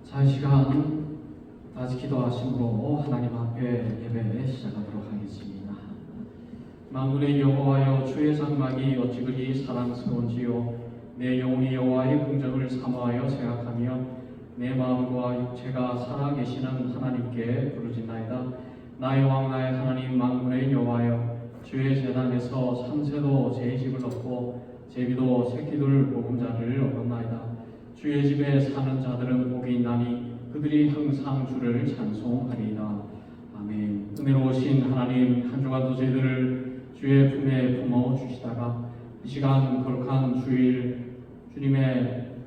자, 이 시간 다시 기도하심으로 하나님 앞에 예배 시작하도록 하겠습니다. 만군의 여호와여, 주의 장막이 어찌 그리 사랑스러운지요. 내 영혼이 여호와의 긍정을 사모하여 생각하며 내 마음과 육체가 살아계시는 하나님께 부르짖나이다. 나의 왕 나의 하나님 만군의 여호와여, 주의 제단에서 삼세도 제 집을 얻고 제비도 새끼들 보금자를 얻었나이다. 주의 집에 사는 자들은 복이 있나니 그들이 항상 주를 찬송하리이다. 아멘. 은혜로우신 하나님, 한 주간도 저희들을 주의 품에 품어 주시다가 이 시간 거룩한 주일 주님의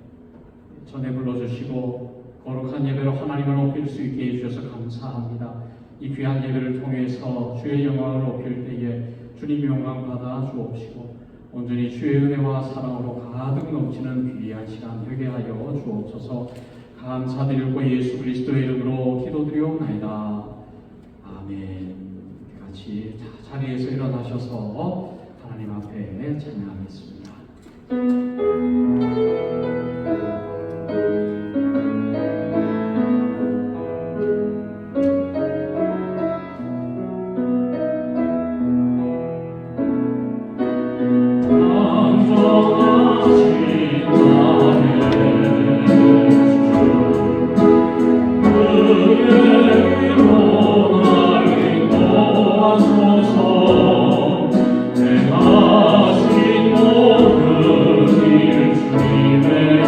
전에 불러주시고 거룩한 예배로 하나님을 높일 수 있게 해주셔서 감사합니다. 이 귀한 예배를 통해서 주의 영광을 높일 때에 주님 영광 받아 주옵시고 온전히 주의 은혜와 사랑으로 가득 넘치는 귀한 시간 되게 하여 주옵소서. 감사드리고 예수 그리스도의 이름으로 기도드리옵나이다. 아멘. 같이 자리에서 일어나셔서 하나님 앞에 찬양하겠습니다. 내가 신 모든 일 주님의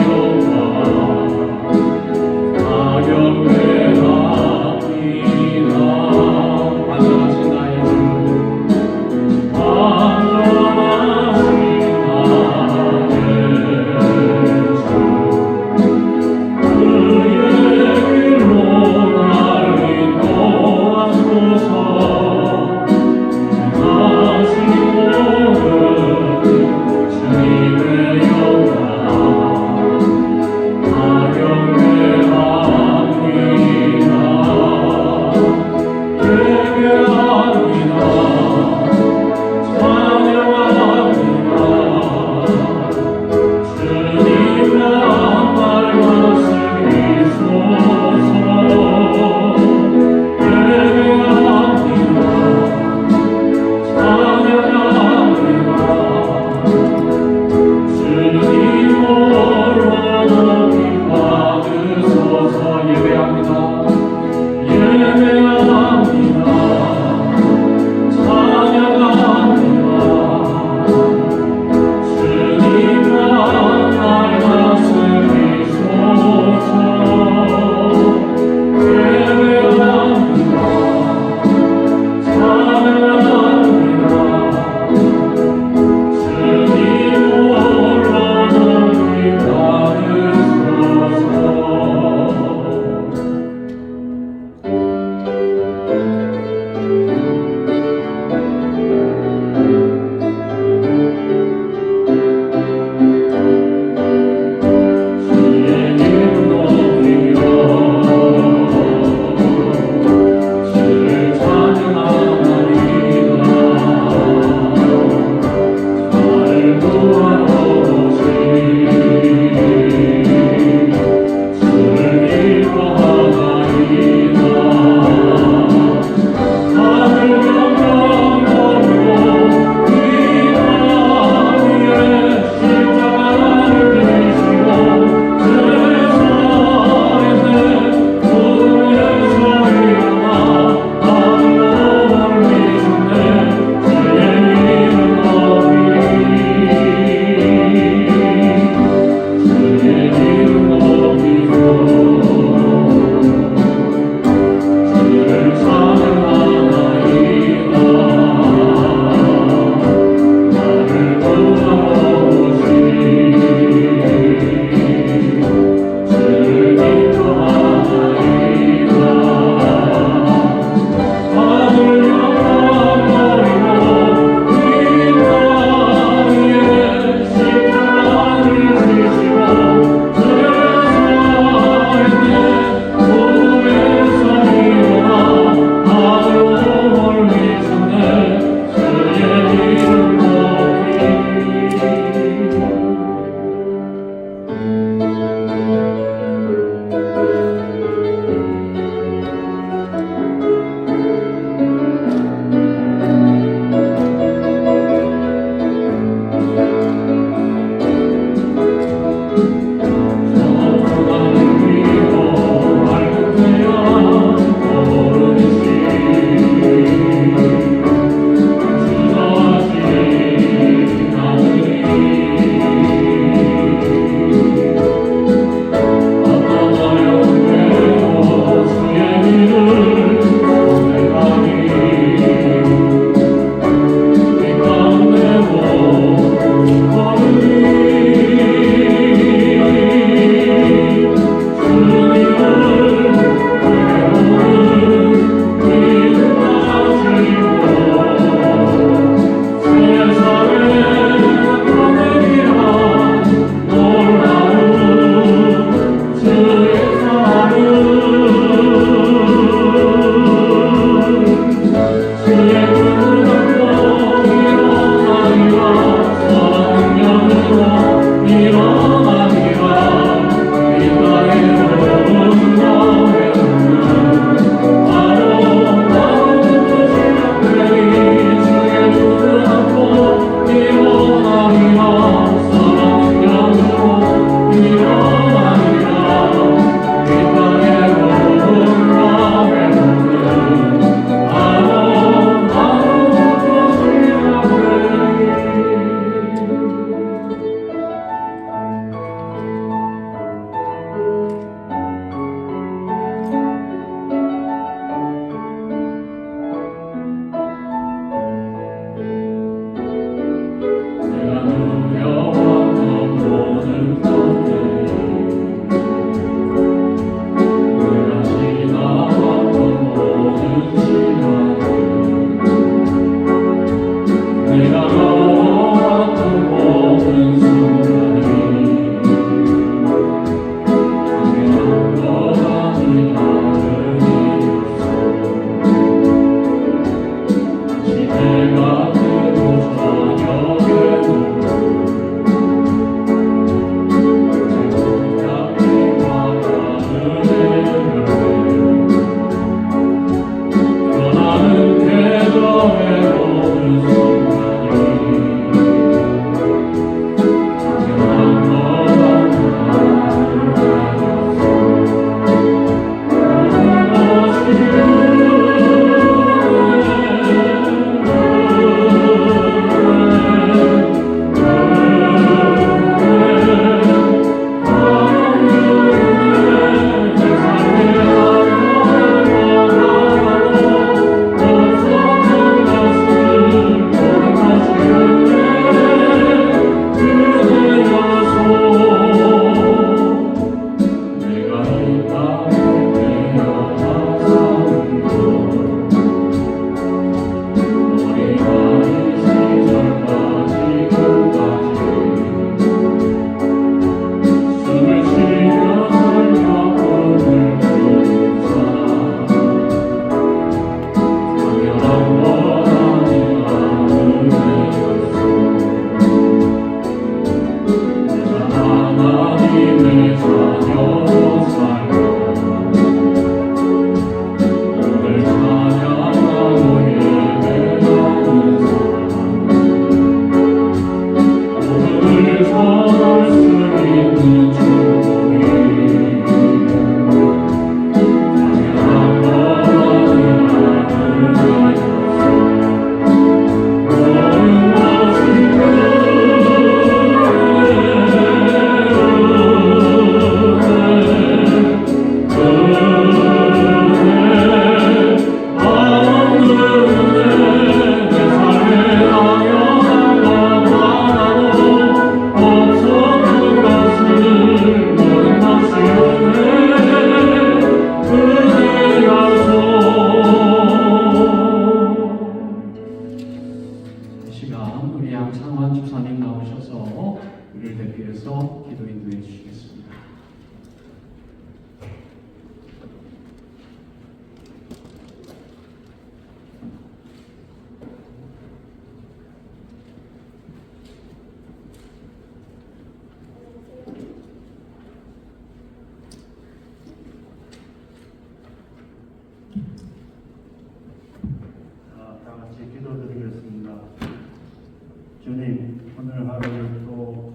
주님, 오늘 하루를 또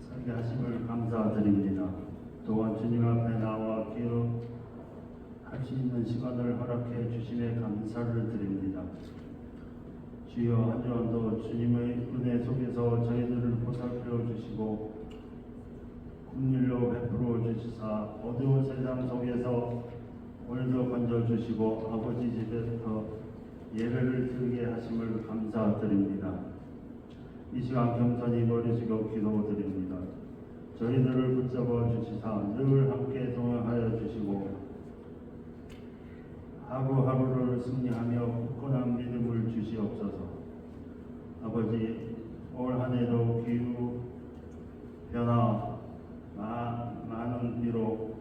살게 하심을 감사드립니다. 또한 주님 앞에 나와 기도할 수 있는 시간을 허락해 주심에 감사를 드립니다. 주여, 한 주간도 주님의 은혜 속에서 저희들을 보살펴 주시고 긍휼로 베풀어 주시사 어두운 세상 속에서 오늘도 건져 주시고 아버지 집에서 예배를 드리게 하심을 감사드립니다. 이 시간 겸손히 머리숙여 기도드립니다. 저희들을 붙잡아 주시사 늘 함께 동행하여 주시고 하루하루를 승리하며 굳건한 믿음을 주시옵소서. 아버지, 올 한해도 기후 변화 많은 비로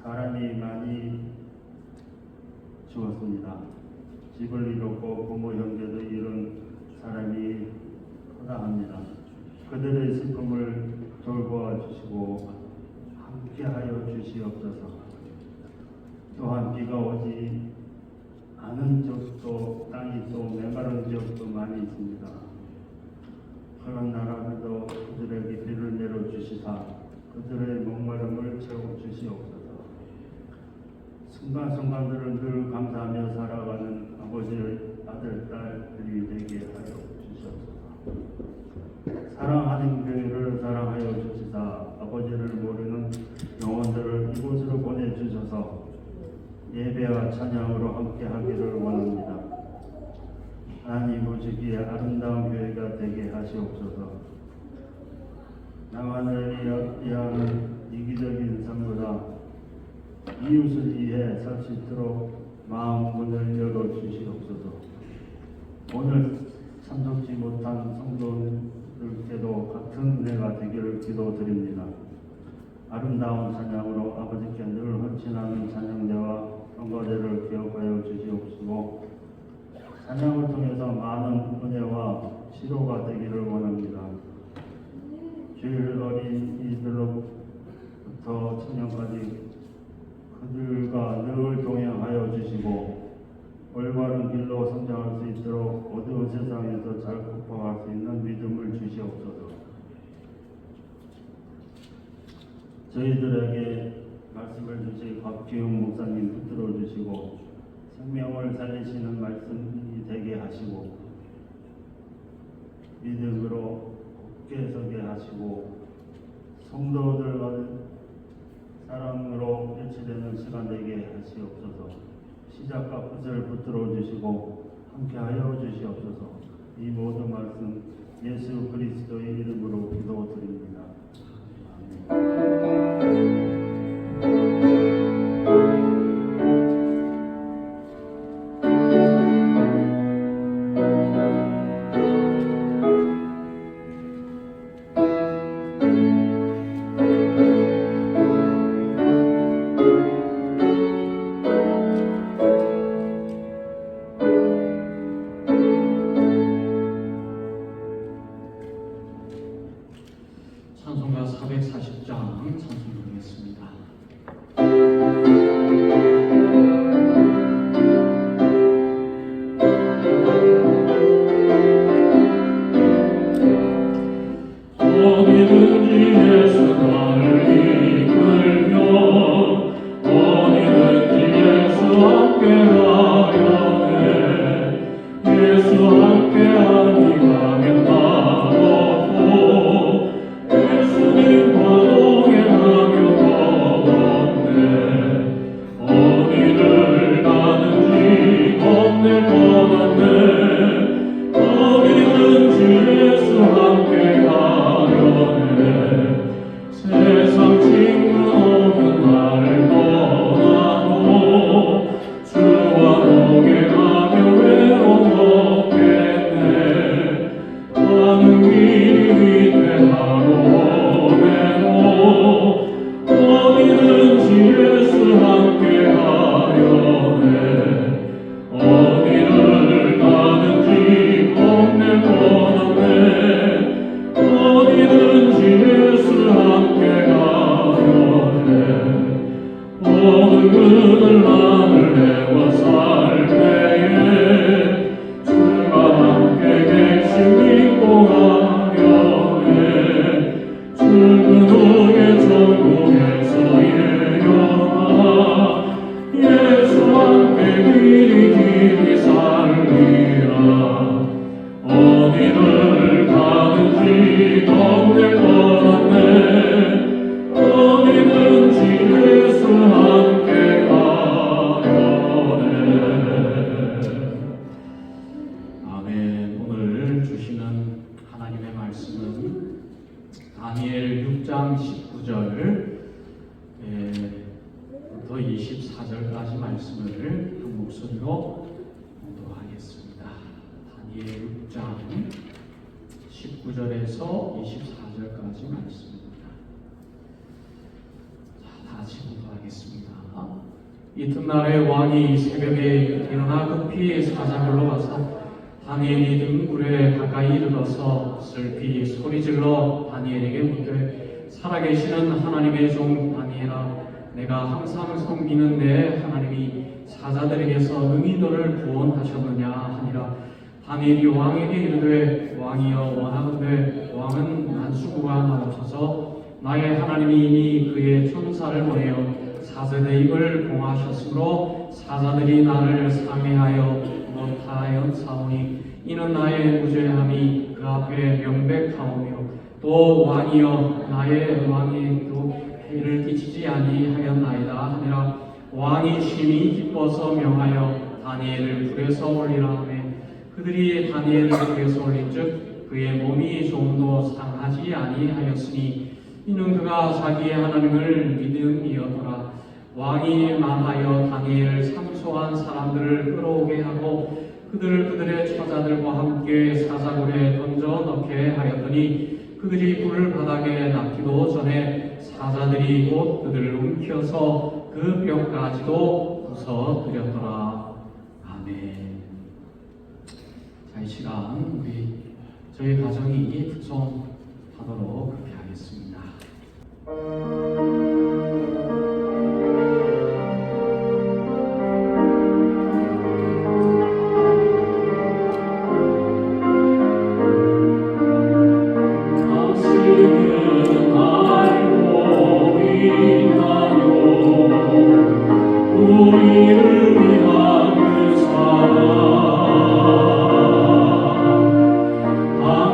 사람이 많이 죽었습니다. 집을 잃었고 부모 형제도 잃은 사람이 허다합니다. 그들의 슬픔을 돌보아 주시고 함께하여 주시옵소서. 또한 비가 오지 않은 지역도 땅이 또 메마른 지역도 많이 있습니다. 그런 나라들도 그들에게 비를 내려 주시사 그들의 목마름을 채워 주시옵소서. 순간순간들을 늘 감사하며 살아가는 아버지의 아들, 딸들이 되게 하여 주시옵소서. 사랑하는 교회를 사랑하여 주시사 아버지를 모르는 영혼들을 이곳으로 보내주셔서 예배와 찬양으로 함께 하기를 원합니다. 하나님 보시기에 아름다운 교회가 되게 하시옵소서. 나만을 위하는 이기적인 삶보다 이웃을 위해 살 수 있도록 마음 문을 열어 주시옵소서. 오늘 참석지 못한 성도들께도 같은 은혜가 되기를 기도드립니다. 아름다운 찬양으로 아버지께 늘 헌신하는 찬양대와 성가대를 기억하여 주시옵시고 찬양을 통해서 많은 은혜와 치료가 되기를 원합니다. 주일 어린이들로부터 청년까지 그들과 늘 동행하여 주시고 올바른 길로 성장할 수 있도록 어두운 세상에서 잘 극복할 수 있는 믿음을 주시옵소서. 저희들에게 말씀을 주실 곽기용 목사님 붙들어 주시고 생명을 살리시는 말씀이 되게 하시고 믿음으로 굳게 서게 하시고 성도들과 사랑으로 일치되는 시간 되게 하시옵소서. 시작과 끝을 붙들어 주시고 함께하여 주시옵소서. 이 모든 말씀 예수 그리스도의 이름으로 기도드립니다. 아멘. 찬송가 440장 찬송 드리겠습니다. 어디든지 예수 나를 이끌며 어디든지 예수 함께 가려네 예수 함께 하니 가면 나없고 예수님과 동행하며 걸었네 어디를 가는지 겁낼 것 없네 어디든지 예수 함께 가려네 세상 친구 없는 나를 떠나고 주와 동행하며 외로움 없겠네 가는 길이 위태하고 오매고 어디든지 예수 함께 하려네 어디를 가든지 겁낼 것 없네 어디든지 예수 함께 가려네 모든 그들 나를 내와 살 때에 주가 함께 계신 믿고 가려네 죽은 후에 천국에서 예영아 예수 함께 길이 살리라 어디를 가든지 겁낼 것 없네 어디든지 예수 함께 가려네. 아멘. 오늘 주시는 하나님의 말씀은 다니엘 6장 19절 부터 24절까지 말씀을 한 목소리로 공독하겠습니다. 다니엘 6장 19절에서 24절까지 말씀입니다. 자, 다 같이 공독하겠습니다. 이튿날에 왕이 새벽에 일어나 급히 사자굴로 가서 다니엘이 든 굴에 가까이 이르러서 슬피 소리질러 다니엘에게 묻되 살아계시는 하나님의 종 다니엘아, 내가 항상 섬기는 내 하나님이 사자들에게서 능히 너를 구원하셨느냐 하니라. 다니엘이 왕에게 이르되 왕이여 원하건대 왕은 만수무가 나오셔서 나의 하나님이 이미 그의 천사를 보내어 사세대 입을 봉하셨으므로 사자들이 나를 상해하여 못하였사오니 이는 나의 무죄함이 그 앞에 명백하오며 또 왕이여 나의 왕에도 해를 끼치지 아니하였나이다 하니라. 왕이 심히 기뻐서 명하여 다니엘을 불에서 올리라 하매 그들이 다니엘을 불에서 올린즉 그의 몸이 조금도 상하지 아니하였으니 이는 그가 자기의 하나님을 믿음이었더라. 왕이 망하여 다니엘을 상소한 사람들을 끌어오게 하고 그들을 그들의 처자들과 함께 사자굴에 던져 넣게 하였더니 그들이 굴 바닥에 닿기도 전에 사자들이 곧 그들을 움켜서 그 뼈까지도 부숴뜨렸더라. 아멘. 자, 이 시간 우리 저희 가정이 득송하도록 그렇게 하겠습니다.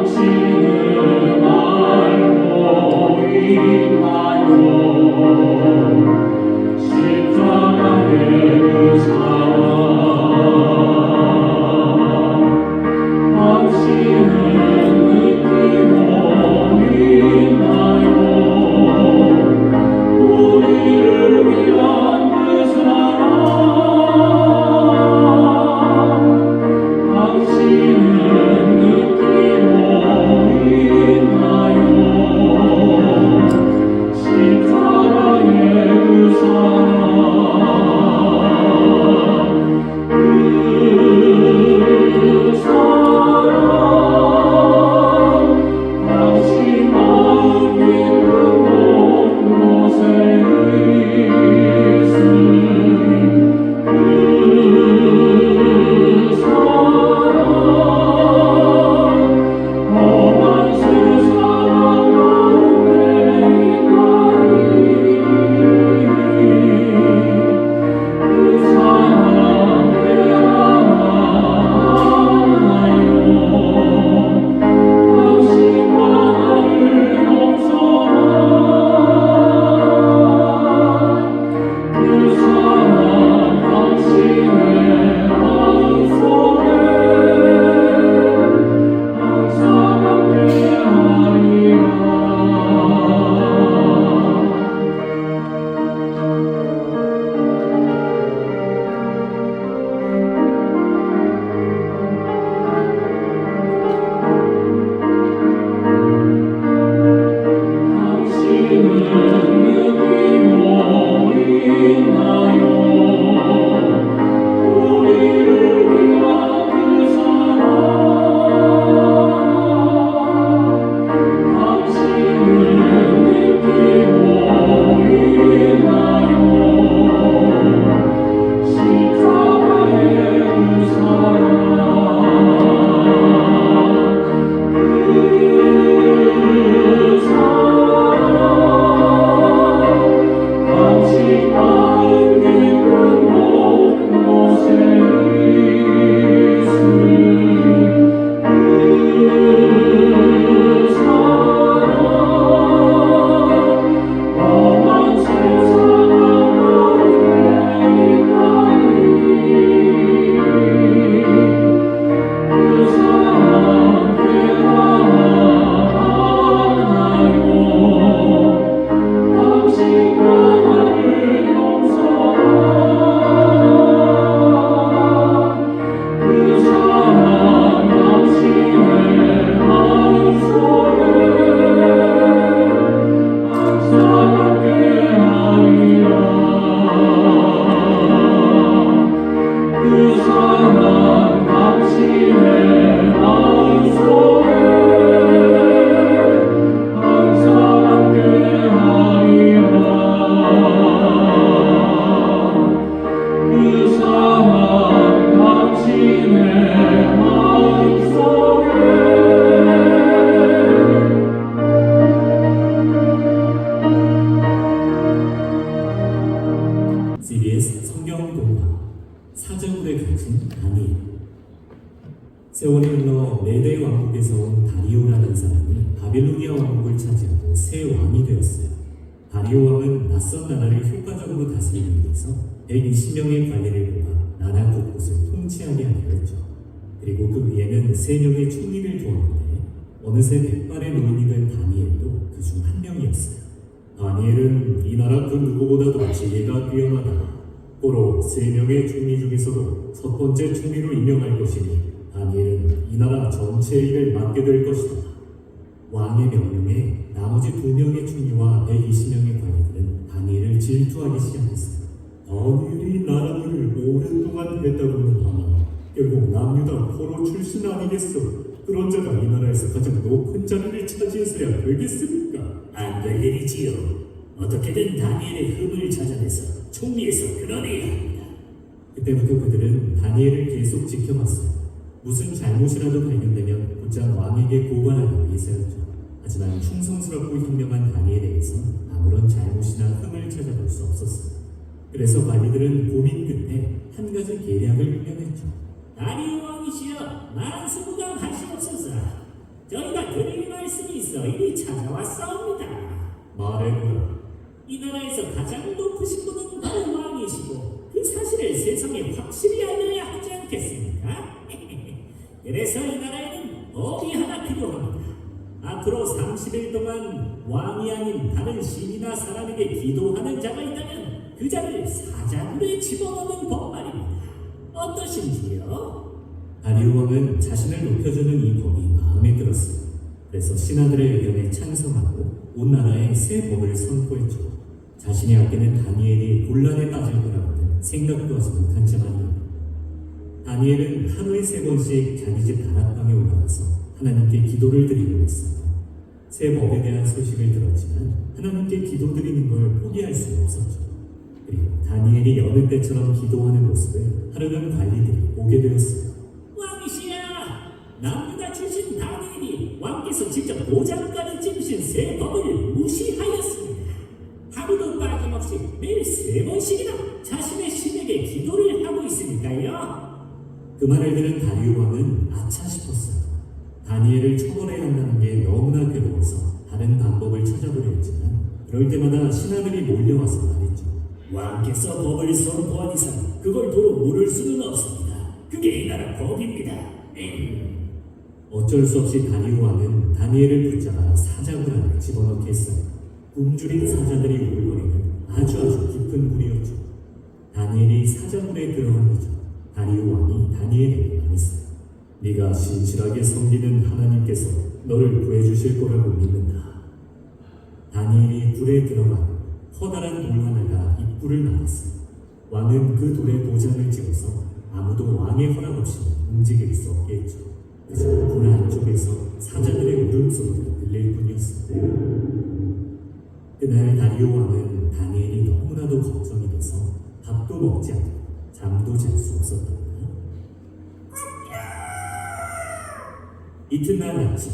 당신은 알고 있나요? 사자굴에 갇힌 다니엘. 세월이 흘러 메대 왕국에서 온 다리오라는 사람이 바빌로니아 왕국을 차지하고 새 왕이 되었어요. 다리오 왕은 낯선 나라를 효과적으로 다스리기 위해서 120명의 관리를 모아 나라 곳곳을 통치하게 하기로 했죠. 그리고 그 위에는 3명의 총리를 두었는데 어느새 100발의 노인이 된 다니엘도 그 중 한 명이었어요. 다니엘은 이 나라 그 누구보다도 지혜가 뛰어나다. 고로 3명의 총리 중에서도 첫 번째 총리로 임명할 것이니 다니엘은 이 나라 전체의 일을 맡게 될 것이다. 왕의 명령에 나머지 2명의 총리와 120명의 관리들은 다니엘을 질투하기 시작했어요. 다니엘이 나라 일을 오랫동안 했다고는 하나 결국 남유다 포로 출신 아니겠어. 그런 자가 이 나라에서 가장 높은 자리를 차지해서야 되겠습니까? 안 될 일이지요. 어떻게든 다니엘의 흠을 찾아내서 총리에서 끌어내야 합니다. 그때부터 그들은 다니엘을 계속 지켜봤어요. 무슨 잘못이라도 발견되면 곧장 왕에게 고발하기 위해서였죠. 하지만 충성스럽고 현명한 다니엘에게선 아무런 잘못이나 흠을 찾아볼 수 없었어요. 그래서 관리들은 고민 끝에 한 가지 계략을 꾸며냈죠. 다리오 왕이시여, 만수무강하시옵소서. 저희가 드릴 말씀이 있어 이리 찾아왔사옵니다. 말해보라. 이 나라에서 가장 높으신 분은 바로 왕이시고 그 사실을 세상에 확실히 알려야 하지 않겠습니까? 그래서 이 나라에는 법이 하나 필요합니다. 앞으로 30일 동안 왕이 아닌 다른 신이나 사람에게 기도하는 자가 있다면 그 자를 사자굴에 집어넣는 법 말입니다. 어떠신지요? 다리오 왕은 자신을 높여주는 이 법이 마음에 들었어요. 그래서 신하들의 의견에 찬성하고 온 나라에 새 법을 선포했죠. 자신의 아끼는 다니엘이 곤란에 빠질 거라고는 생각도 하지 못한 자 아니에요. 다니엘은 하루에 3번씩 자기 집 다락방에 올라가서 하나님께 기도를 드리고 있어요. 새 법에 대한 소식을 들었지만 하나님께 기도드리는 걸 포기할 수는 없었죠. 그리고 다니엘이 여느 때처럼 기도하는 모습을 하루는 관리들이 보게 되었어요. 왕이시여, 남유다 출신 다니엘이 왕께서 직접 도장까지 찍으신 새 법을 무시하였습니다. 하루도 빠짐없이 매일 3번씩이나 자신의 신에게 기도를 하고 있으니까요. 그 말을 들은 다리오 왕은 아차 싶었어요. 다니엘을 처벌해야 한다는 게 너무나 괴로워서 다른 방법을 찾아보려 했지만 그럴 때마다 신하들이 몰려와서 말했죠. 왕께서 법을 선포한 이상 그걸 도로 물을 수는 없습니다. 그게 이 나라 법입니다. 어쩔 수 없이 다리오 왕은 다니엘을 붙잡아 사자굴 안에 집어넣게 했어요. 굶주린 사자들이 울거리는 아주 깊은 굴이었죠. 다니엘이 사자굴에 들어간 거죠. 다리오 왕이 다니엘에게 말했어요. 네가 신실하게 섬기는 하나님께서 너를 구해주실 거라고 믿는다. 다니엘이 굴에 들어가고 커다란 돌 하나가 입구를 막았어요. 왕은 그 돌에 도장을 찍어서 아무도 왕의 허락 없이 움직일 수 없게 했죠. 그저 굴 안쪽에서 사자들의 울음소리가 들릴 뿐이었습니다. 그날 다리오 왕은 다니엘이 너무나도 걱정이 돼서 밥도 먹지 않고 잠도 잘 수 없었답니다. 이튿날 아침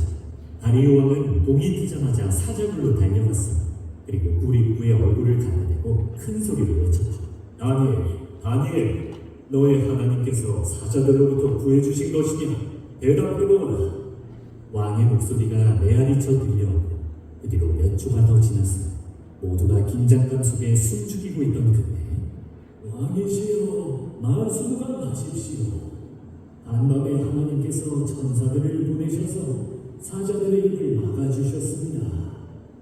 다리오 왕은 동이 트자마자 사자굴로 달려갔어요. 그리고 굴 입구에 얼굴을 갖다대고 큰 소리로 외쳤죠. 다니엘, 너의 하나님께서 사자들로부터 구해주신 것이냐? 대답해보거라. 왕의 목소리가 메아리쳐 들려오고 그 뒤로 몇 초가 더 지났어요. 모두가 긴장감 속에 숨죽이고 있던 그때 왕이시여, 만수무강하십시오. 한밤에 하나님께서 천사들을 보내셔서 사자들의 입을 막아주셨습니다.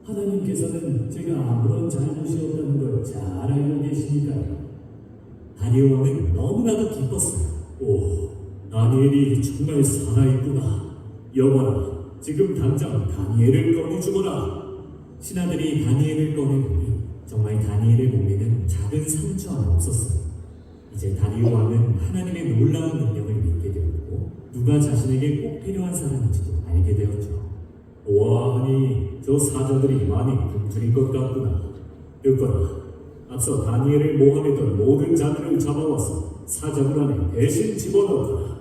하나님께서는 제가 아무런 잘못이 없다는 걸 잘 알고 계시니까요. 다리오 왕은 너무나도 기뻤어요. 오, 다니엘이 정말 살아있구나. 여봐라, 지금 당장 다니엘을 꺼내주거라. 신하들이 다니엘을 꺼내보니 정말 다니엘의 몸에는 작은 상처 하나 없었어요. 이제 다리오 왕은 하나님의 놀라운 능력을 믿게 되었고 누가 자신에게 꼭 필요한 사람인지도 알게 되었죠. 보아하니 저 사자들이 많이 굶주린 것 같구나. 듣거라. 앞서 다니엘을 모함했던 모든 자들을 잡아와서 사자굴 안에 대신 집어넣어라.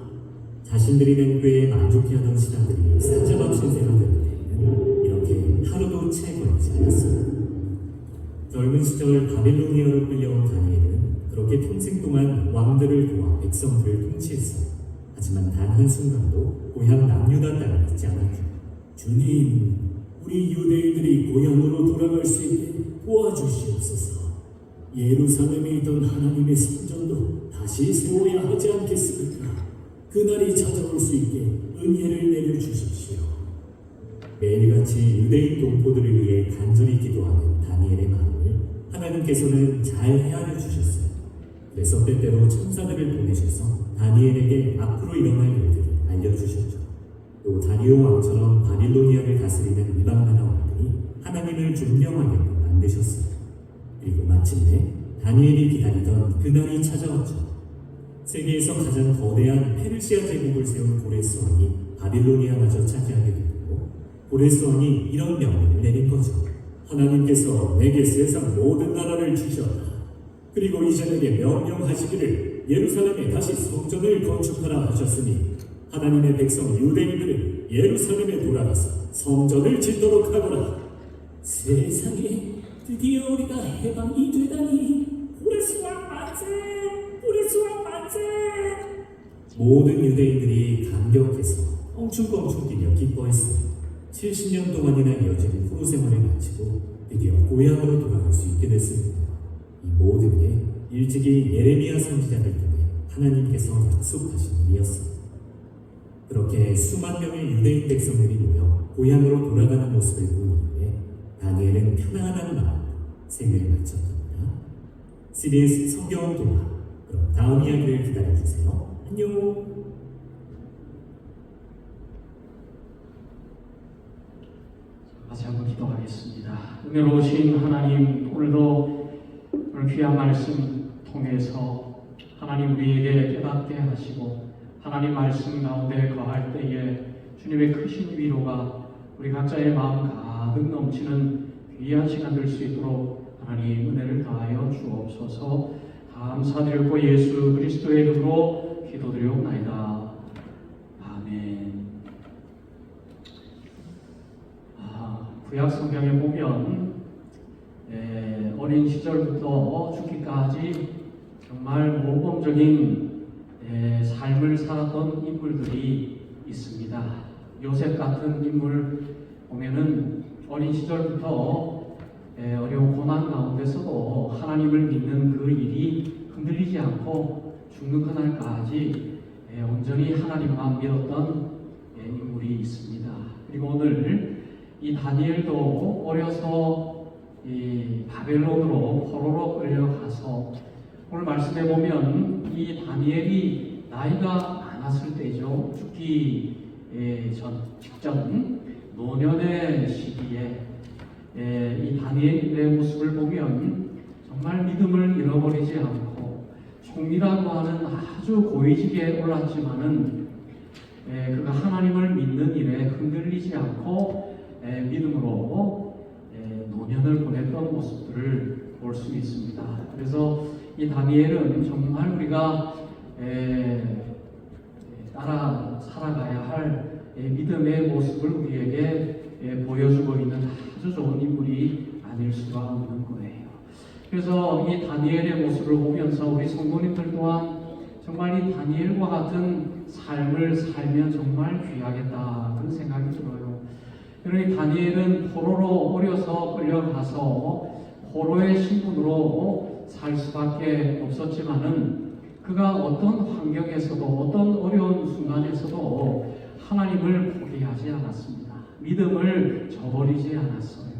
자신들이 낸 꾀에 만족해하던 신하들이 사자밥 신세가 될 때에는 이렇게 하루도 채 걸리지 않았어요. 젊은 시절 바빌로니아로 끌려온 다니엘은 그렇게 평생 동안 왕들을 도와 백성들을 통치했어. 하지만 단 한순간도 고향 남유다 땅을 잊지 않았죠. 주님, 우리 유대인들이 고향으로 돌아갈 수 있게 도와주시옵소서. 예루살렘에 있던 하나님의 성전도 다시 세워야 하지 않겠습니까? 그날이 찾아올 수 있게 은혜를 내려주십시오. 매일같이 유대인 동포들을 위해 간절히 기도하는 다니엘의 마음을 하나님께서는 잘 헤아려 주셨어요. 그래서 때때로 천사들을 보내셔서 다니엘에게 앞으로 일어날 일들을 알려주셨죠. 또 다리오 왕처럼 바빌로니아를 다스리는 이방 나라 왕들이 하나님을 존경하게끔 만드셨어요. 그리고 마침내 다니엘이 기다리던 그날이 찾아왔죠. 세계에서 가장 거대한 페르시아 제국을 세운 고레스 왕이 바빌로니아마저 차지하게 되고, 고레스 왕이 이런 명령을 내린 거죠. 하나님께서 내게 세상 모든 나라를 주셨다. 그리고 이제 내게 명령하시기를 예루살렘에 다시 성전을 건축하라 하셨으니 하나님의 백성 유대인들은 예루살렘에 돌아가서 성전을 짓도록 하거라. 세상에, 드디어 우리가 해방이 되다니. 고레스 왕 만세! 고레스 왕 만세! 모든 유대인들이 감격해서 껑충껑충 뛰며 기뻐했어요. 70년 동안이나 이어진 포로 생활을 마치고 드디어 고향으로 돌아갈 수 있게 됐습니다. 이 모든 게 일찍이 예레미야 선지자를 통해 하나님께서 약속하신 일이었습니다. 그렇게 수만 명의 유대인 백성들이 모여 고향으로 돌아가는 모습을 본 이후에 다니엘은 편안한 마음으로 생을 마쳤답니다. CBS 성경 동화, 그럼 다음 이야기를 기다려주세요. 안녕. 다시 한번 기도하겠습니다. 은혜로우신 하나님, 오늘도 오늘 귀한 말씀 통해서 하나님 우리에게 깨닫게 하시고 하나님 말씀 가운데 거할 때에 주님의 크신 위로가 우리 각자의 마음 가득 넘치는 귀한 시간 될 수 있도록 하나님 은혜를 다하여 주옵소서. 감사드리고 예수 그리스도의 이름으로 기도드리옵나이다. 아멘. 구약 성경에 보면 어린 시절부터 죽기까지 정말 모범적인 삶을 살았던 인물들이 있습니다. 요셉 같은 인물 보면은 어린 시절부터 어려운 고난 가운데서도 하나님을 믿는 그 일이 흔들리지 않고 죽는 그날까지 온전히 하나님만 믿었던 인물이 있습니다. 그리고 오늘 이 다니엘도 어려서 이 바벨론으로 포로로 끌려가서 오늘 말씀해 보면 이 다니엘이 나이가 많았을 때죠. 죽기 직전 노년의 시기에 이 다니엘의 모습을 보면 정말 믿음을 잃어버리지 않고 총리라고 하는 아주 고위직에 올랐지만은 그가 하나님을 믿는 일에 흔들리지 않고 믿음으로 노년을 보냈던 모습들을 볼 수 있습니다. 그래서 이 다니엘은 정말 우리가 따라 살아가야 할 믿음의 모습을 우리에게 보여주고 있는 아주 좋은 인물이 아닐 수가 없는 거예요. 그래서 이 다니엘의 모습을 보면서 우리 성도님들 또한 정말 이 다니엘과 같은 삶을 살면 정말 귀하겠다 그런 생각이 들어요. 그러니 다니엘은 포로로 어려서 끌려가서 포로의 신분으로 살 수밖에 없었지만은 그가 어떤 환경에서도 어떤 어려운 순간에서도 하나님을 포기하지 않았습니다. 믿음을 저버리지 않았어요.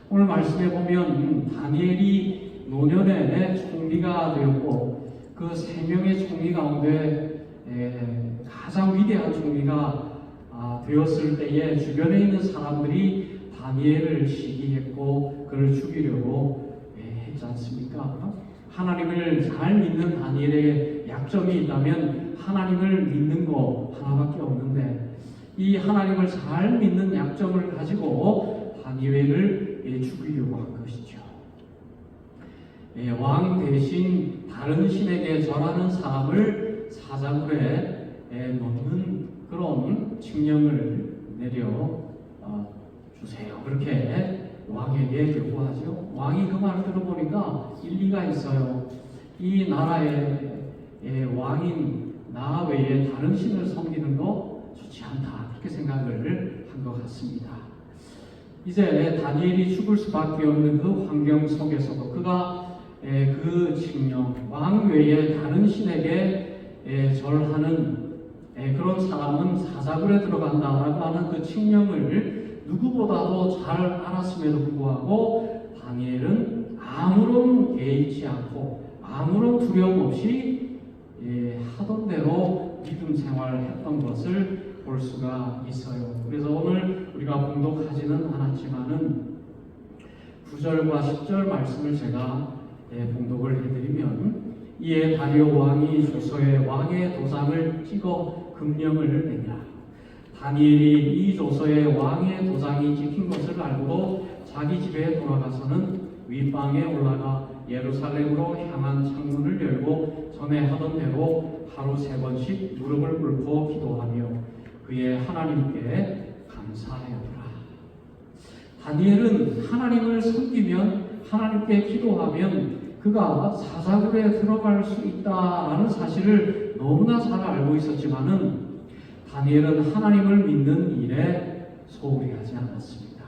오늘 말씀에 보면 다니엘이 노년에 총리가 되었고 그 3명의 총리 가운데 가장 위대한 총리가 되었을 때에 주변에 있는 사람들이 다니엘을 시기했고 그를 죽이려고 했지 않습니까? 하나님을 잘 믿는 다니엘의 약점이 있다면 하나님을 믿는 거 하나밖에 없는데 이 하나님을 잘 믿는 약점을 가지고 다니엘을 죽이려고 한 것이죠. 왕 대신 다른 신에게 절하는 사람을 사자굴에 놓는 그런 칙령을 내려 주세요. 그렇게 왕에게 요구하죠. 왕이 그 말을 들어보니까 일리가 있어요. 이 나라의 왕인 나 외에 다른 신을 섬기는 거 좋지 않다. 그렇게 생각을 한 것 같습니다. 이제 다니엘이 죽을 수밖에 없는 그 환경 속에서도 그가 그 칙령, 왕 외에 다른 신에게 절하는 그런 사람은 사자굴에 들어간다라고 하는 그 칙령을 누구보다도 잘 알았음에도 불구하고 다니엘은 아무런 개의치 않고 아무런 두려움 없이 하던 대로 믿음 생활을 했던 것을 볼 수가 있어요. 그래서 오늘 우리가 봉독하지는 않았지만은 9절과 10절 말씀을 제가 봉독을 해드리면 이에 다리오 왕이 조서에 왕의 도장을 찍어 금령을 내니라. 다니엘이 이 조서에 왕의 도장이 찍힌 것을 알고도 자기 집에 돌아가서는 윗방에 올라가 예루살렘으로 향한 창문을 열고 전에 하던 대로 하루 3번씩 무릎을 꿇고 기도하며 그의 하나님께 감사하였더라. 다니엘은 하나님을 섬기면 하나님께 기도하면 그가 사자굴에 들어갈 수 있다라는 사실을 너무나 잘 알고 있었지만은 다니엘은 하나님을 믿는 일에 소홀히 하지 않았습니다.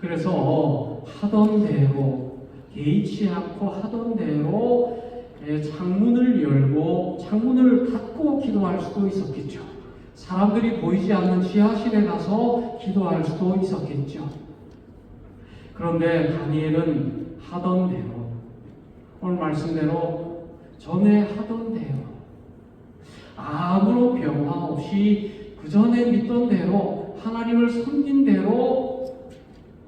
그래서 하던 대로 개의치 않고 하던 대로 창문을 열고 창문을 닫고 기도할 수도 있었겠죠. 사람들이 보이지 않는 지하실에 가서 기도할 수도 있었겠죠. 그런데 다니엘은 하던 대로 오늘 말씀대로 전에 하던 대로 아무런 변화 없이 그 전에 믿던 대로 하나님을 섬긴 대로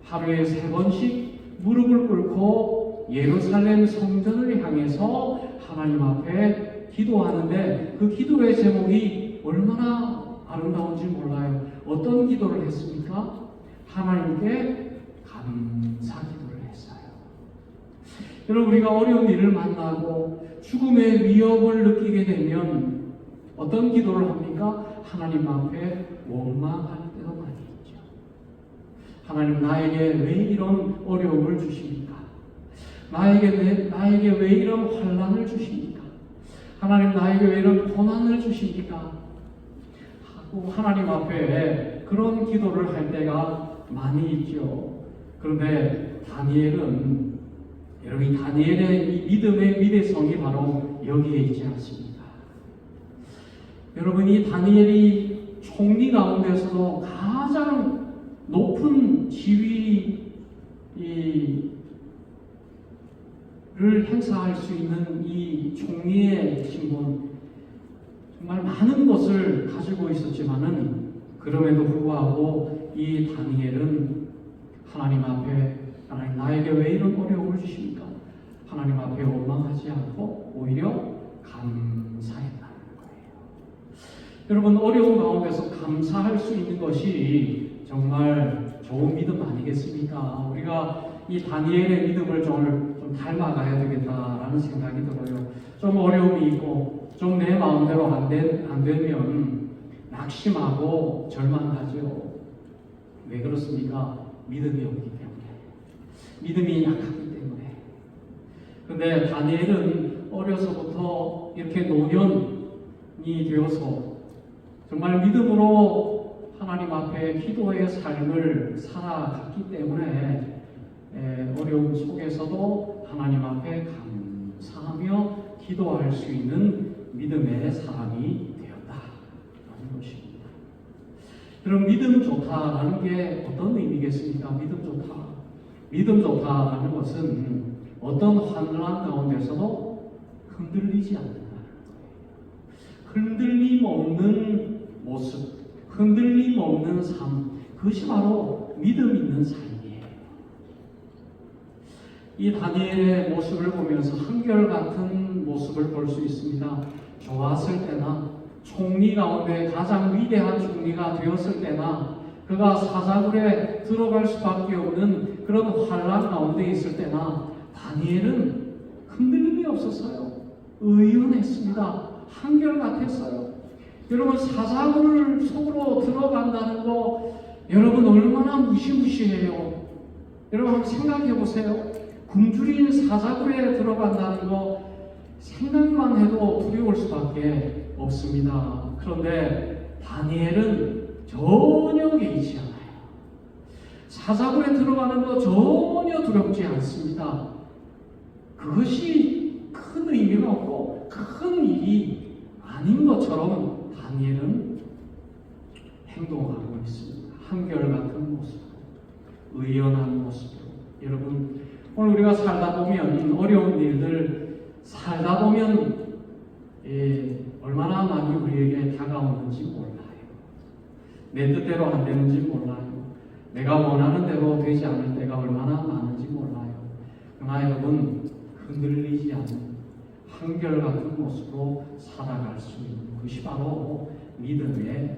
하루에 3번씩 무릎을 꿇고 예루살렘 성전을 향해서 하나님 앞에 기도하는데 그 기도의 제목이 얼마나 아름다운지 몰라요. 어떤 기도를 했습니까? 하나님께 감사 기도를 했어요. 여러분, 우리가 어려운 일을 만나고 죽음의 위협을 느끼게 되면 어떤 기도를 합니까? 하나님 앞에 원망할 때도 많이 있죠. 하나님, 나에게 왜 이런 어려움을 주십니까? 나에게 왜 이런 환난을 주십니까? 하나님, 나에게 왜 이런 고난을 주십니까? 하고 하나님 앞에 그런 기도를 할 때가 많이 있죠. 그런데 다니엘은 여러분, 이 다니엘의 이 믿음의 위대성이 바로 여기에 있지 않습니다. 여러분, 이 다니엘이 총리 가운데서도 가장 높은 지위를 행사할 수 있는 이 총리의 신분, 정말 많은 것을 가지고 있었지만은 그럼에도 불구하고 이 다니엘은 하나님 앞에 하나님, 나에게 왜 이런 어려움을 주십니까? 하나님 앞에 원망하지 않고 오히려 감사했다는 거예요. 여러분, 어려운 가운데서 감사할 수 있는 것이 정말 좋은 믿음 아니겠습니까? 우리가 이 다니엘의 믿음을 좀 닮아가야 되겠다라는 생각이 들어요. 좀 어려움이 있고 좀 내 마음대로 안 되면 낙심하고 절망하죠. 왜 그렇습니까? 믿음이 없기 때문에. 믿음이 약하기 때문에. 그런데 다니엘은 어려서부터 이렇게 노년이 되어서 정말 믿음으로 하나님 앞에 기도의 삶을 살아갔기 때문에 어려움 속에서도 하나님 앞에 감사하며 기도할 수 있는 믿음의 사람이 되었다라는 것입니다. 그럼 믿음 좋다라는 게 어떤 의미겠습니까? 믿음 좋다. 믿음 좋다라는 것은 어떤 환난 가운데서도 흔들리지 않는다는 거예요. 흔들림 없는 모습, 흔들림 없는 삶, 그것이 바로 믿음 있는 삶이에요. 이 다니엘의 모습을 보면서 한결같은 모습을 볼 수 있습니다. 좋았을 때나 총리 가운데 가장 위대한 총리가 되었을 때나 그가 사자굴에 들어갈 수밖에 없는 그런 환난 가운데 있을 때나 다니엘은 흔들림이 없었어요. 의연했습니다. 한결같았어요. 여러분, 사자굴 속으로 들어간다는 거 여러분 얼마나 무시무시해요. 여러분 한번 생각해 보세요. 굶주린 사자굴에 들어간다는 거 생각만 해도 두려울 수밖에 없습니다. 그런데 다니엘은 전혀 개의치 않아요. 사자굴에 들어가는 거 전혀 두렵지 않습니다. 그것이 큰 의미가 없고 큰 일이 아닌 것처럼 다니엘은 행동하고 있습니다. 한결같은 모습, 의연한 모습으로. 여러분, 오늘 우리가 살다 보면 어려운 일들 살다 보면 얼마나 많이 우리에게 다가오는지 몰라요. 내 뜻대로 안 되는지 몰라요. 내가 원하는 대로 되지 않을 때가 얼마나 많은지 몰라요. 그러나 여러분, 흔들리지 않는 한결같은 모습으로 살아갈 수 있는 것이 바로 믿음의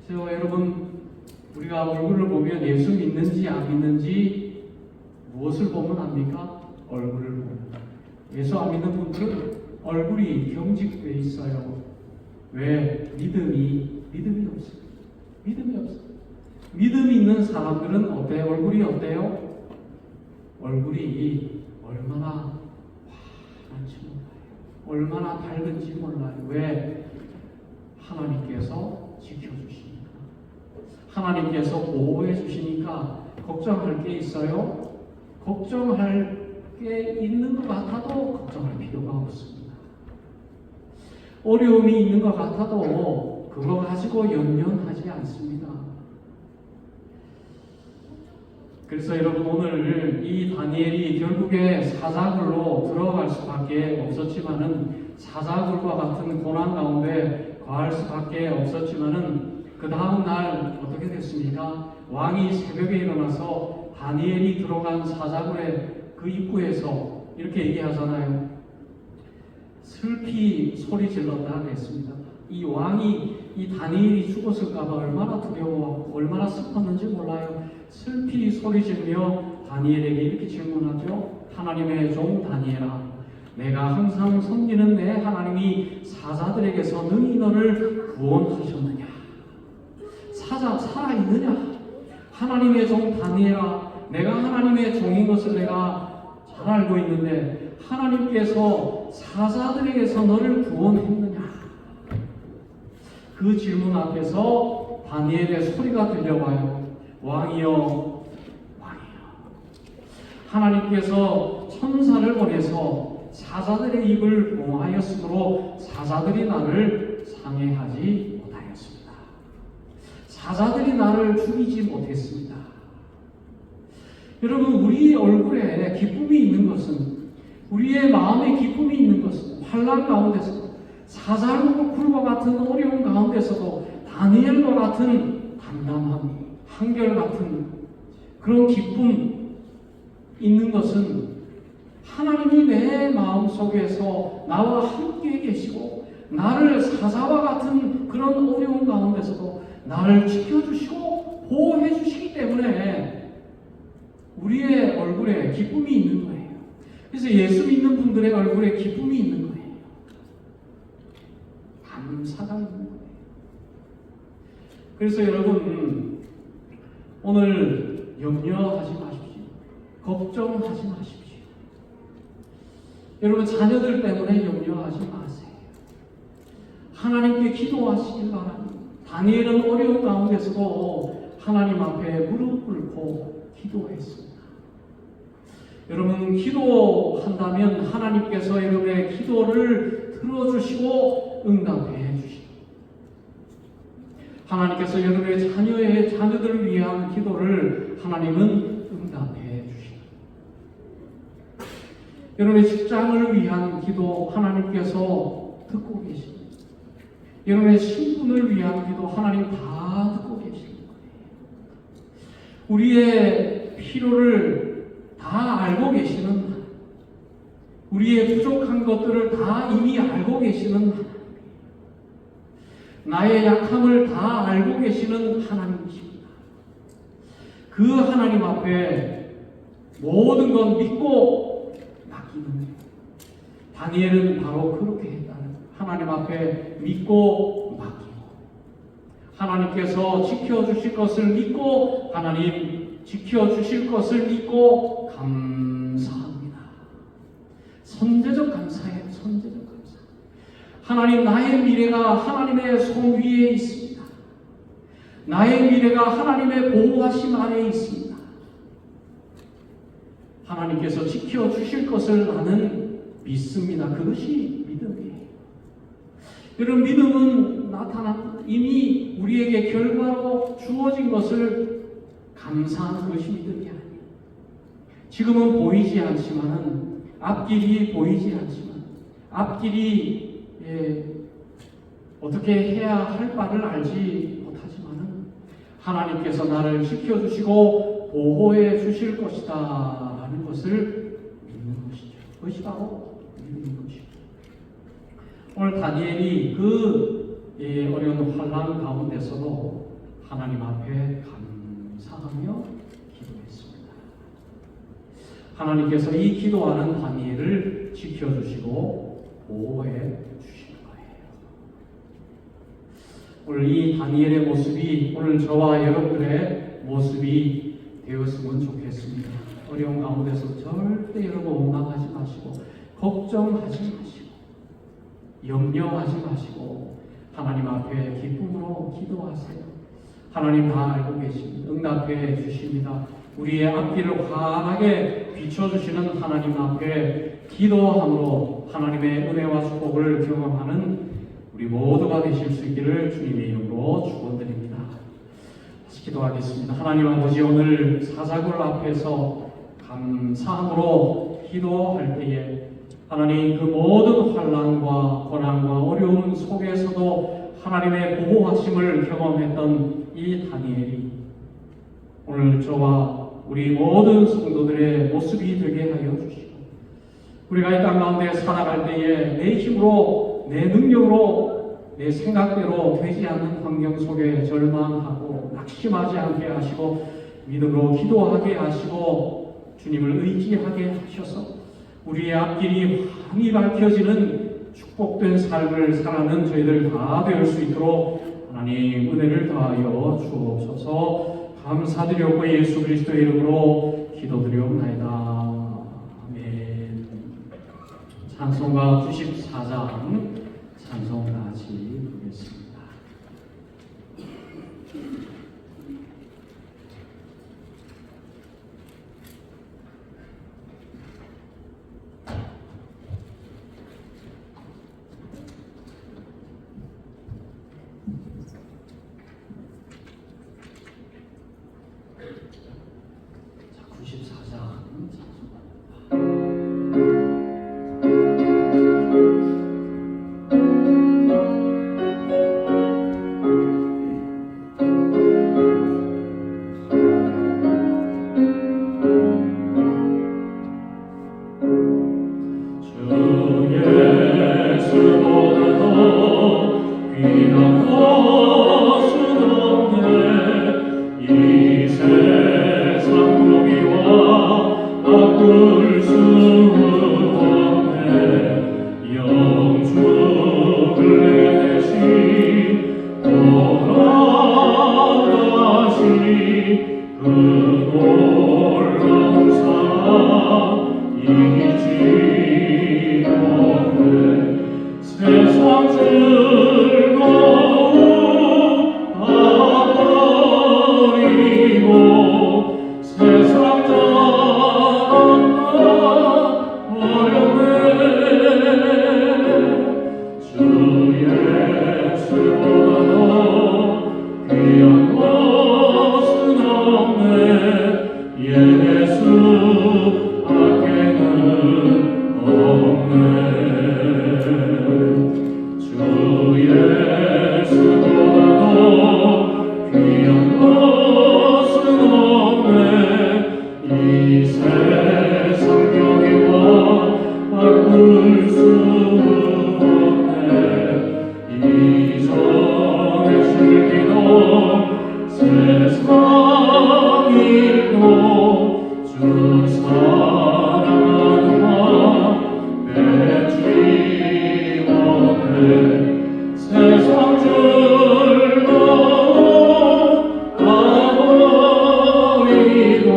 삶이에요. 여러분, 우리가 얼굴을 보면 예수 믿는지 안 믿는지 무엇을 보면 압니까? 얼굴을 봅니다. 예수 안 믿는 분들은 얼굴이 경직되어 있어요. 왜? 믿음이 없어요. 믿음이 없어요. 믿음이 있는 사람들은 어때요? 얼굴이 어때요? 얼굴이 얼마나 환한지 몰라요. 얼마나 밝은지 몰라요. 왜? 하나님께서 지켜주시니까. 하나님께서 보호해 주시니까 걱정할 게 있어요? 걱정할 게 있는 것 같아도 걱정할 필요가 없습니다. 어려움이 있는 것 같아도 그거 가지고 연연하지 않습니다. 그래서 여러분, 오늘 이 다니엘이 결국에 사자굴로 들어갈 수밖에 없었지만은, 사자굴과 같은 고난 가운데 거할 수밖에 없었지만은, 그 다음 날 어떻게 됐습니까? 왕이 새벽에 일어나서 다니엘이 들어간 사자굴의 그 입구에서 이렇게 얘기하잖아요. 슬피 소리 질렀다 그랬습니다. 이 왕이 이 다니엘이 죽었을까봐 얼마나 두려워하고 얼마나 슬펐는지 몰라요. 슬피 소리 지르며 다니엘에게 이렇게 질문하죠. 하나님의 종 다니엘아, 내가 항상 섬기는 내 하나님이 사자들에게서 능히 너를 구원하셨느냐? 사자 살아있느냐? 하나님의 종 다니엘아, 내가 하나님의 종인 것을 내가 잘 알고 있는데 하나님께서 사자들에게서 너를 구원했느냐? 그 질문 앞에서 다니엘의 소리가 들려와요. 왕이여, 하나님께서 천사를 보내서 사자들의 입을 봉하였으므로 사자들이 나를 상해하지 못하였습니다. 사자들이 나를 죽이지 못했습니다. 여러분, 우리의 얼굴에 기쁨이 있는 것은, 우리의 마음에 기쁨이 있는 것은 환난 가운데서도, 사자굴과 같은 어려운 가운데서도 다니엘과 같은 담담함, 한결같은 그런 기쁨 있는 것은 하나님이 내 마음 속에서 나와 함께 계시고, 나를 사자와 같은 그런 어려운 가운데서도 나를 지켜주시고 보호해 주시기 때문에 우리의 얼굴에 기쁨이 있는 거예요. 그래서 예수 믿는 분들의 얼굴에 기쁨이 있는 거예요. 감사가 있는 거예요. 그래서 여러분, 오늘 염려하지 마십시오. 걱정하지 마십시오. 여러분, 자녀들 때문에 염려하지 마세요. 하나님께 기도하시길 바랍니다. 다니엘은 어려운 가운데서도 하나님 앞에 무릎 꿇고 기도했습니다. 여러분, 기도한다면 하나님께서 여러분의 기도를 들어주시고 응답해 주시고, 하나님께서 여러분의 자녀들을 위한 기도를 하나님은 응답해 주시고, 여러분의 직장을 위한 기도 하나님께서 듣고 계십니다. 여러분의 신분을 위한 기도 하나님 다 듣고 계시는 거예요. 우리의 필요를 다 알고 계시는 하나님, 우리의 부족한 것들을 다 이미 알고 계시는 하나님, 나의 약함을 다 알고 계시는 하나님이십니다. 그 하나님 앞에 모든 건 믿고 맡기는 거예요. 다니엘은 바로 그렇게 했다는 거예요. 하나님 앞에 믿고 맡기고, 하나님께서 지켜주실 것을 믿고 하나님 지켜주실 것을 믿고 감사합니다. 선제적 감사예요. 선제적 감사. 하나님, 나의 미래가 하나님의 손 위에 있습니다. 나의 미래가 하나님의 보호하심 아래에 있습니다. 하나님께서 지켜주실 것을 나는 믿습니다. 그것이 믿음이에요. 여러분, 믿음은 이미 우리에게 결과로 주어진 것을 감사하는 것이 믿음이 아니에요. 지금은 보이지 않지만은, 앞길이 보이지 않지만, 앞길이 어떻게 해야 할 바를 알지 못하지만은 하나님께서 나를 지켜주시고 보호해 주실 것이다 라는 것을 믿는 것이죠. 그것이 바로 믿음인 것이죠. 오늘 다니엘이 그 어려운 환난 가운데서도 하나님 앞에 감사하며 기도했습니다. 하나님께서 이 기도하는 다니엘을 지켜주시고 보호해 주신 거예요. 오늘 이 다니엘의 모습이 오늘 저와 여러분들의 모습이 되었으면 좋겠습니다. 어려운 가운데서 절대 여러분 원망하지 마시고, 걱정하지 마시고, 염려하지 마시고 하나님 앞에 기쁨으로 기도하세요. 하나님 다 알고 계십니다. 응답해 주십니다. 우리의 앞길을 환하게 비춰주시는 하나님 앞에 기도함으로 하나님의 은혜와 축복을 경험하는 우리 모두가 되실 수 있기를 주님의 이름으로 축원드립니다. 다시 기도하겠습니다. 하나님 아버지, 오늘 사자굴 앞에서 감사함으로 기도할 때에 하나님, 그 모든 환난과 고난과 어려움 속에서도 하나님의 보호하심을 경험했던 이 다니엘이 오늘 저와 우리 모든 성도들의 모습이 되게 하여 주시고, 우리가 이 땅 가운데 살아갈 때에 내 힘으로, 내 능력으로, 내 생각대로 되지 않는 환경 속에 절망하고 낙심하지 않게 하시고 믿음으로 기도하게 하시고 주님을 의지하게 하셔서 우리의 앞길이 환히 밝혀지는 축복된 삶을 살아가는 저희들 다 되을 수 있도록 하나님 은혜를 더하여 주옵소서. 감사드리옵고 예수 그리스도의 이름으로 기도드리옵나이다. 아멘. 찬송가 94장 찬송 같이 부르겠습니다. 세상 즐거워 아버지고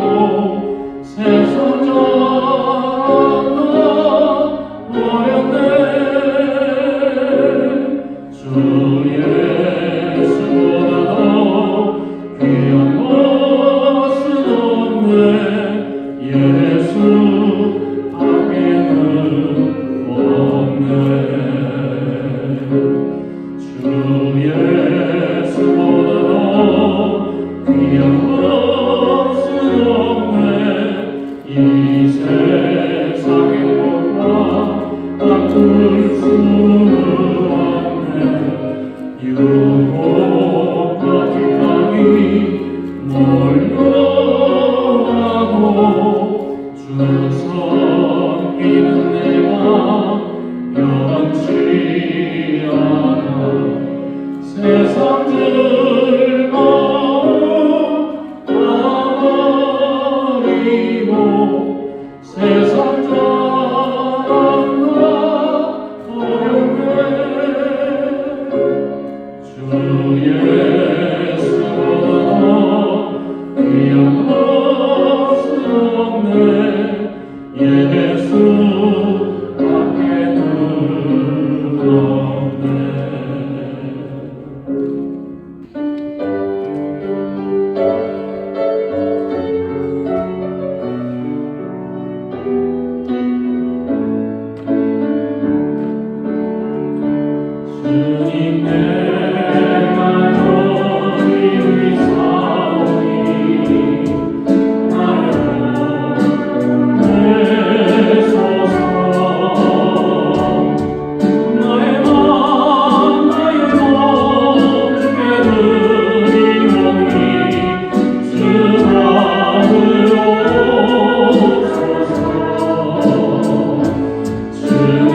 섬기는 내가 변치 않아 세상 즐거움 다 버리고 세상 자랑과 어렵네 주 예수보다 귀한 것은 없네 예수 앞에 늘 없네 주님 내가 너희 위사오니 나를 보내소서 나의 맘 나의 몸 주께 드리오니 주 받으옵소서 주님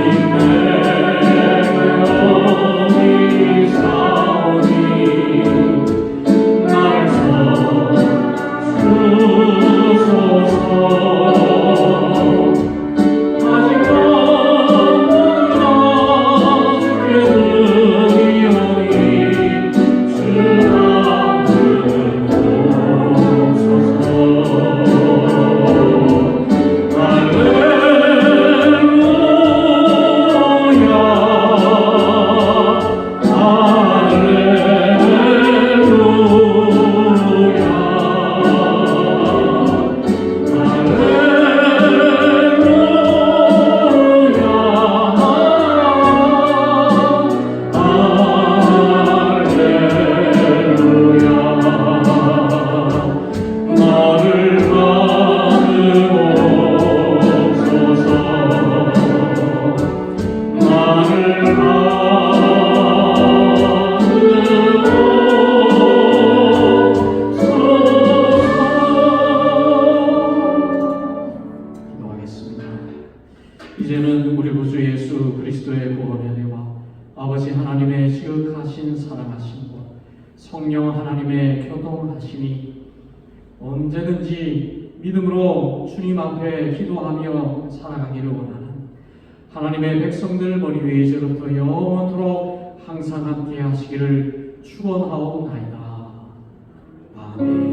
이제는 우리 구주 예수 그리스도의 구원의 은혜와 아버지 하나님의 지극하신 사랑하심과 성령 하나님의 교통하심이 언제든지 믿음으로 주님 앞에 기도하며 살아가기를 원하는 하나님의 백성들 머리 위에 이제부터 영원토록 항상 함께 하시기를 축원하옵나이다. 아멘.